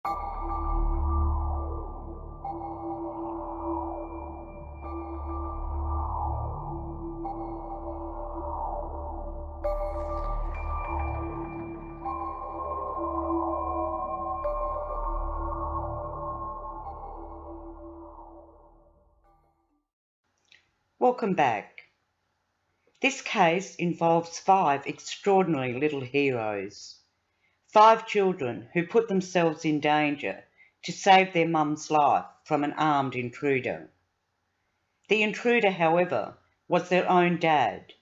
Welcome back. This case involves 5 extraordinary little heroes. 5 children who put themselves in danger to save their mum's life from an armed intruder. The intruder, however, was their own dad,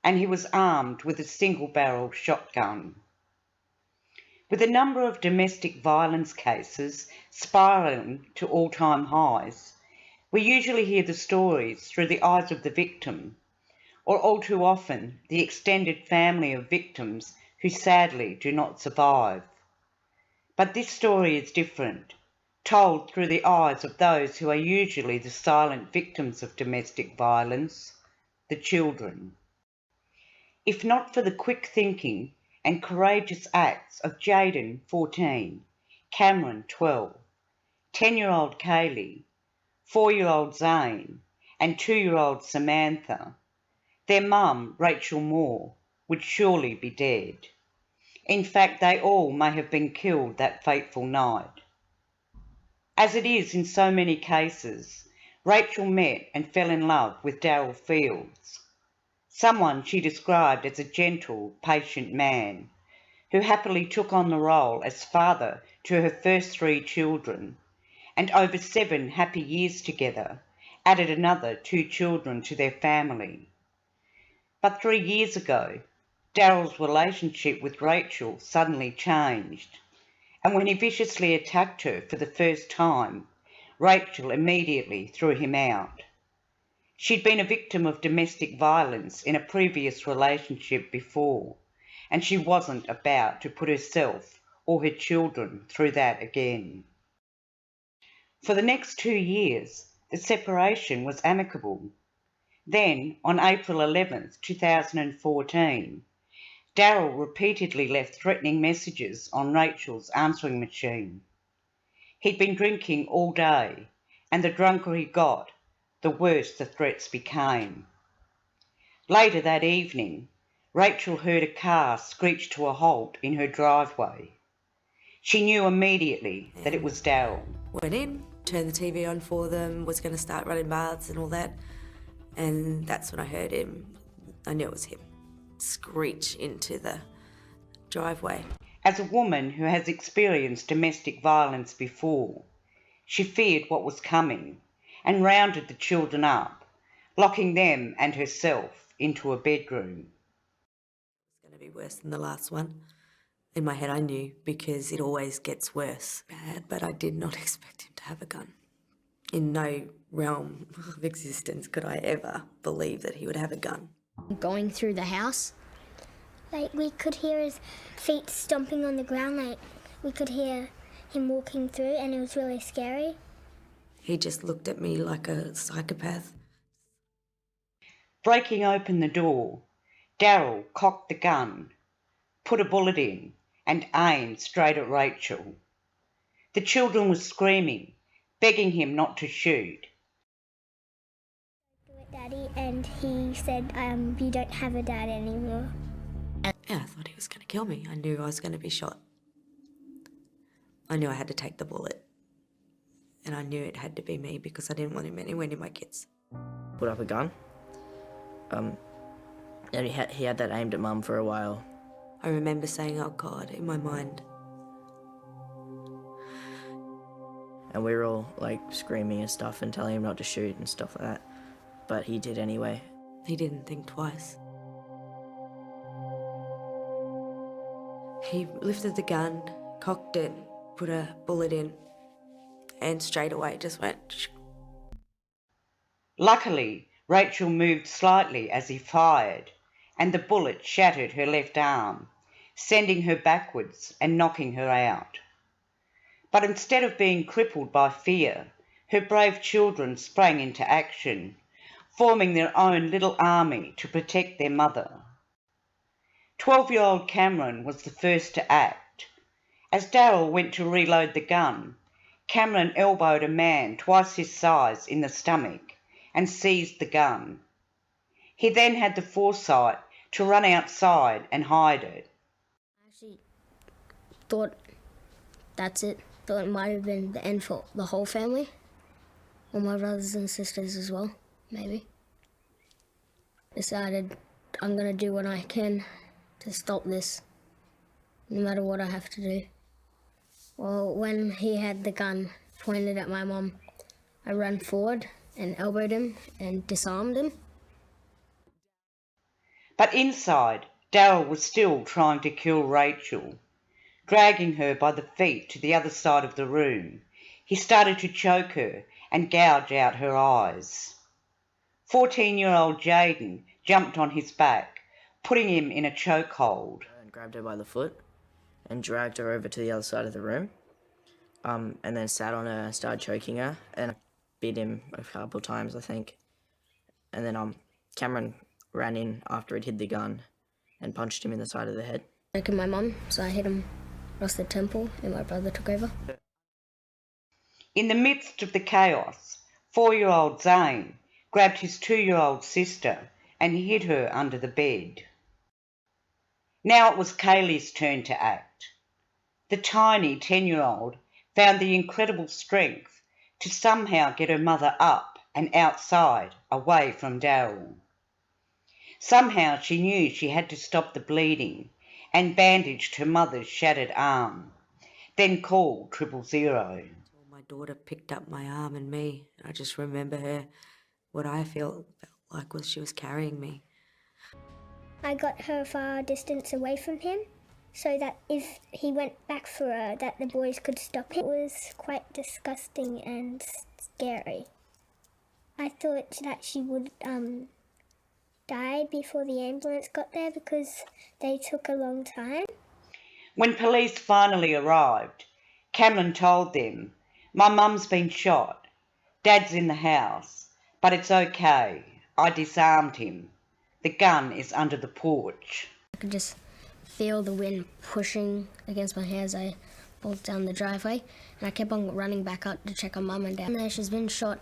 and he was armed with a single-barrel shotgun. With a number of domestic violence cases spiralling to all-time highs, we usually hear the stories through the eyes of the victim, or all too often the extended family of victims who sadly do not survive. But this story is different, told through the eyes of those who are usually the silent victims of domestic violence, the children. If not for the quick thinking and courageous acts of Jaden, 14, Cameron, 12, 10-year-old Kaylee, 4-year-old Zane, and 2-year-old Samantha, their mum, Rachael Moore, would surely be dead. In fact, they all may have been killed that fateful night. As it is in so many cases, Rachael met and fell in love with Daryl Fields, someone she described as a gentle, patient man who happily took on the role as father to her first 3 children, and over 7 happy years together added another 2 children to their family. But 3 years ago, Daryl's relationship with Rachael suddenly changed, and when he viciously attacked her for the first time, Rachael immediately threw him out. She'd been a victim of domestic violence in a previous relationship before, and she wasn't about to put herself or her children through that again. For the next 2 years, the separation was amicable. Then, on April 11th, 2014, Daryl repeatedly left threatening messages on Rachael's answering machine. He'd been drinking all day, and the drunker he got, the worse the threats became. Later that evening, Rachael heard a car screech to a halt in her driveway. She knew immediately that it was Daryl. Went in, turned the TV on for them, was going to start running baths and all that, and that's when I heard him. I knew it was him. Screech into the driveway. As a woman who has experienced domestic violence before, she feared what was coming and rounded the children up, locking them and herself into a bedroom. It's going to be worse than the last one. In my head I knew, because it always gets worse. Bad, but I did not expect him to have a gun. In no realm of existence could I ever believe that he would have a gun. Going through the house, Like, we could hear his feet stomping on the ground, like, we could hear him walking through, and it was really scary. He just looked at me like a psychopath. Breaking open the door, Daryl cocked the gun, put a bullet in, and aimed straight at Rachael. The children were screaming, begging him not to shoot. Do it, Daddy, and he said, you don't have a dad anymore. Yeah, I thought he was going to kill me. I knew I was going to be shot. I knew I had to take the bullet. And I knew it had to be me because I didn't want him anywhere near my kids. Put up a gun. And he had that aimed at Mum for a while. I remember saying, oh God, in my mind. And we were all like screaming and stuff and telling him not to shoot and stuff like that. But he did anyway. He didn't think twice. He lifted the gun, cocked it, put a bullet in, and straight away just went. Luckily, Rachael moved slightly as he fired, and the bullet shattered her left arm, sending her backwards and knocking her out. But instead of being crippled by fear, her brave children sprang into action, forming their own little army to protect their mother. 12-year-old Cameron was the first to act, As Daryl went to reload the gun, Cameron elbowed a man twice his size in the stomach and seized the gun. He then had the foresight to run outside and hide it. I actually thought that's it. Thought it might have been the end for the whole family. Or my brothers and sisters as well, maybe. Decided I'm gonna do what I can to stop this, no matter what I have to do. Well, when he had the gun pointed at my mum, I ran forward and elbowed him and disarmed him. But inside, Daryl was still trying to kill Rachael. Dragging her by the feet to the other side of the room, he started to choke her and gouge out her eyes. 14-year-old Jaden jumped on his back, putting him in a chokehold. And grabbed her by the foot and dragged her over to the other side of the room, and then sat on her and started choking her, and beat him a couple times, I think. And then Cameron ran in after he'd hid the gun and punched him in the side of the head. I killed my mum, so I hit him across the temple and my brother took over. In the midst of the chaos, 4-year-old Zane grabbed his 2-year-old sister and hid her under the bed. Now it was Kaylee's turn to act. The tiny 10-year-old found the incredible strength to somehow get her mother up and outside, away from Daryl. Somehow she knew she had to stop the bleeding and bandaged her mother's shattered arm, then called 000. My daughter picked up my arm and me. I just remember her, what I felt like was she was carrying me. I got her far distance away from him so that if he went back for her, that the boys could stop him. It was quite disgusting and scary. I thought that she would die before the ambulance got there because they took a long time. When police finally arrived, Cameron told them, "My mum's been shot. Dad's in the house, but it's okay. I disarmed him. The gun is under the porch." I could just feel the wind pushing against my hair as I walked down the driveway, and I kept on running back up to check on Mum and Dad. And there, she's been shot.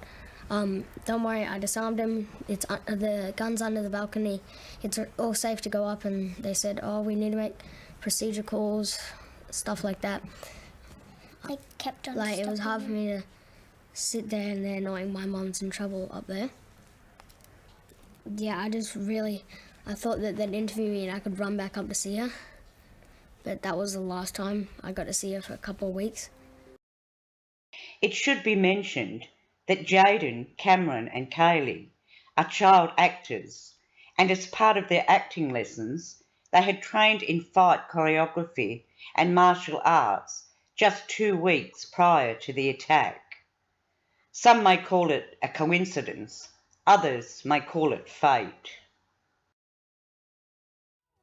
Don't worry, I disarmed him. It's the gun's under the balcony. It's all safe to go up. And they said, "Oh, we need to make procedure calls," stuff like that. I kept on Like, it was hard for stopping me to sit there and there knowing my mum's in trouble up there. Yeah, I thought that they'd interview me and I could run back up to see her. But that was the last time I got to see her for a couple of weeks. It should be mentioned that Jaden, Cameron and Kaylee are child actors, and as part of their acting lessons, they had trained in fight choreography and martial arts just 2 weeks prior to the attack. Some may call it a coincidence, others may call it fate.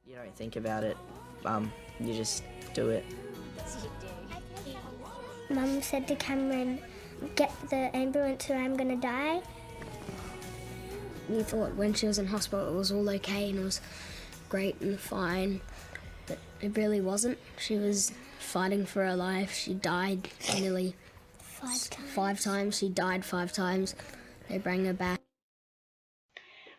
You don't think about it, you just do it. Mum said to Cameron, "Get the ambulance or I'm gonna die." We thought when she was in hospital it was all okay and it was great and fine, but it really wasn't. She was fighting for her life. She died nearly 5 times. She died 5 times. They bring her back.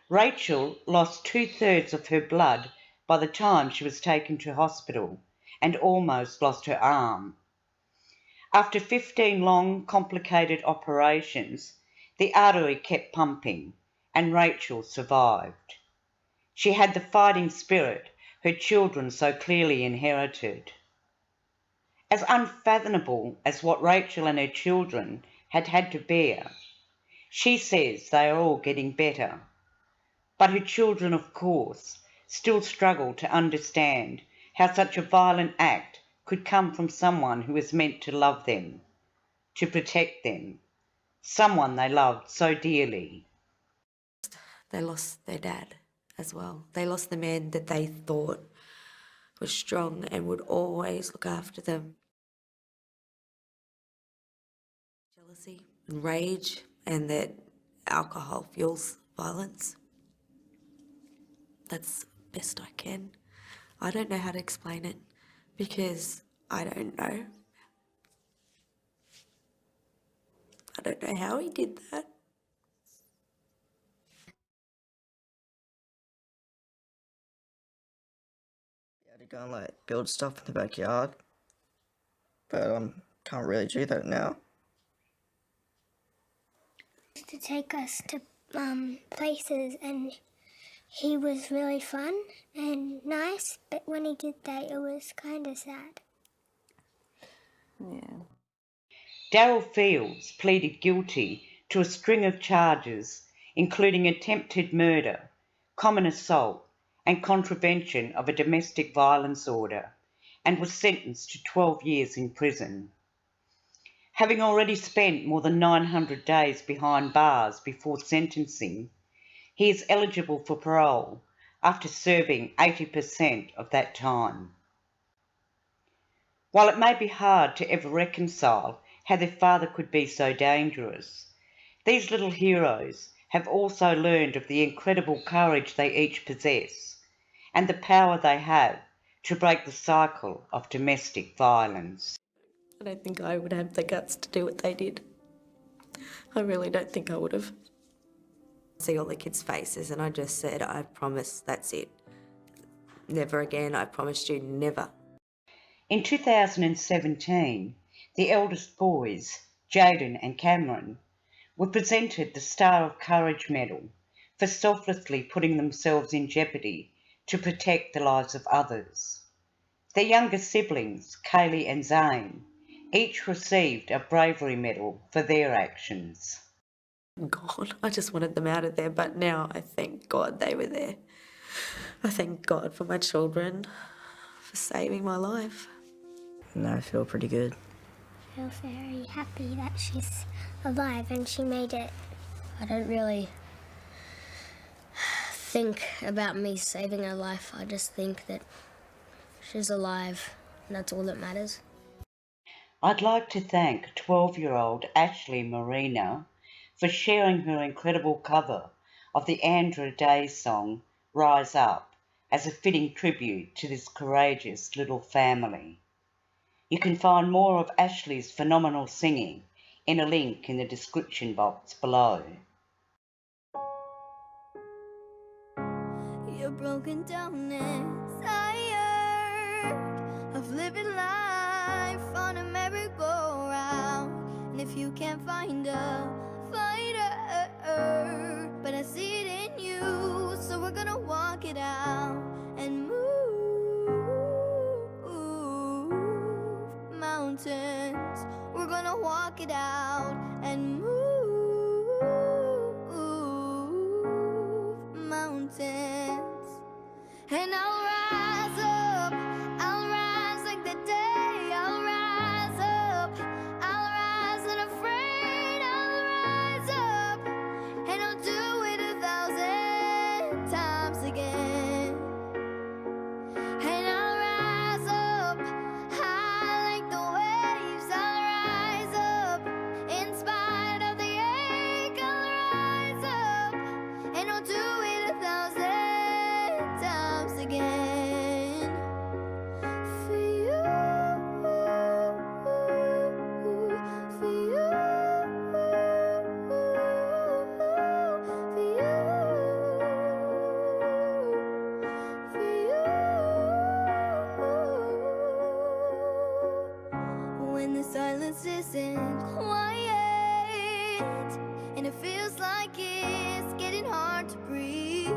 Rachael lost 2/3 of her blood by the time she was taken to hospital and almost lost her arm. After 15 long, complicated operations, the artery kept pumping and Rachael survived. She had the fighting spirit her children so clearly inherited. As unfathomable as what Rachael and her children had had to bear, she says they are all getting better. But her children, of course, still struggle to understand how such a violent act could come from someone who was meant to love them, to protect them, someone they loved so dearly. They lost their dad as well. They lost the man that they thought was strong and would always look after them. Jealousy and rage, and that alcohol fuels violence. That's best I can. I don't know how to explain it because I don't know. I don't know how he did that. I had to go and like build stuff in the backyard, but can't really do that now. To take us to places, and he was really fun and nice, but when he did that it was kind of sad. Yeah. Daryl Fields pleaded guilty to a string of charges, including attempted murder, common assault, and contravention of a domestic violence order, and was sentenced to 12 years in prison. Having already spent more than 900 days behind bars before sentencing, he is eligible for parole after serving 80% of that time. While it may be hard to ever reconcile how their father could be so dangerous, these little heroes have also learned of the incredible courage they each possess and the power they have to break the cycle of domestic violence. I don't think I would have the guts to do what they did. I really don't think I would have. See all the kids' faces and I just said, I promise, that's it. Never again, I promised you, never. In 2017, the eldest boys, Jaden and Cameron, were presented the Star of Courage Medal for selflessly putting themselves in jeopardy to protect the lives of others. Their younger siblings, Kaylee and Zane, each received a bravery medal for their actions. God, I just wanted them out of there, but now I thank God they were there. I thank God for my children, for saving my life. And I feel pretty good. I feel very happy that she's alive and she made it. I don't really think about me saving her life. I just think that she's alive and that's all that matters. I'd like to thank 12-year-old Ashley Marina for sharing her incredible cover of the Andra Day song Rise Up as a fitting tribute to this courageous little family. You can find more of Ashley's phenomenal singing in a link in the description box below. You're broken down and tired of living life on a merry-go-round. And if you can't find a fighter, but I see it in you, so we're gonna walk it out and move mountains. We're gonna walk it out and move mountains. And I'll rise up, I'll rise like the day. I'll rise up, I'll rise unafraid. I'll rise up, and I'll do it 1,000 times again. And I'll rise up, high like the waves. I'll rise up, in spite of the ache. I'll rise up, and I'll do it 1,000 times again. For you, for you, for you. When the silence isn't quiet and it feels like it's getting hard to breathe,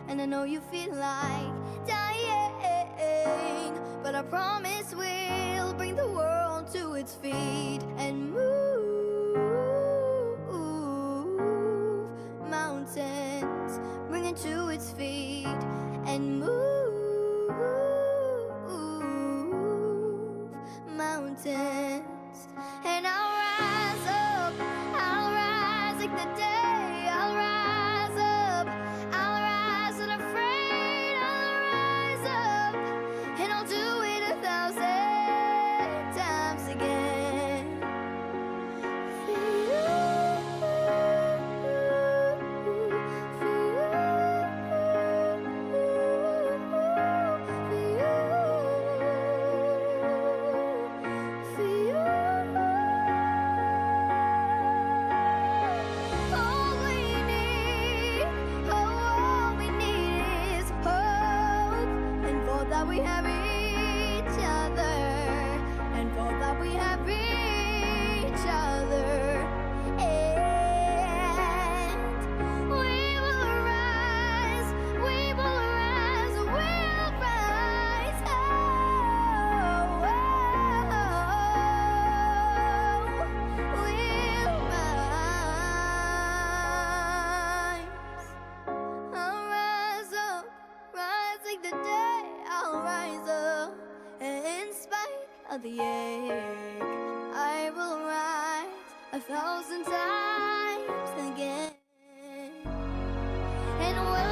and I know you feel like dying, but I promise we'll bring the world to its feet and move mountains, bring it to its feet and move mountains. And I'll rise up, I'll rise like the day. I'll rise up, I'll rise unafraid. I'll rise up, and I'll do it 1,000 times again. 1,000 times again. And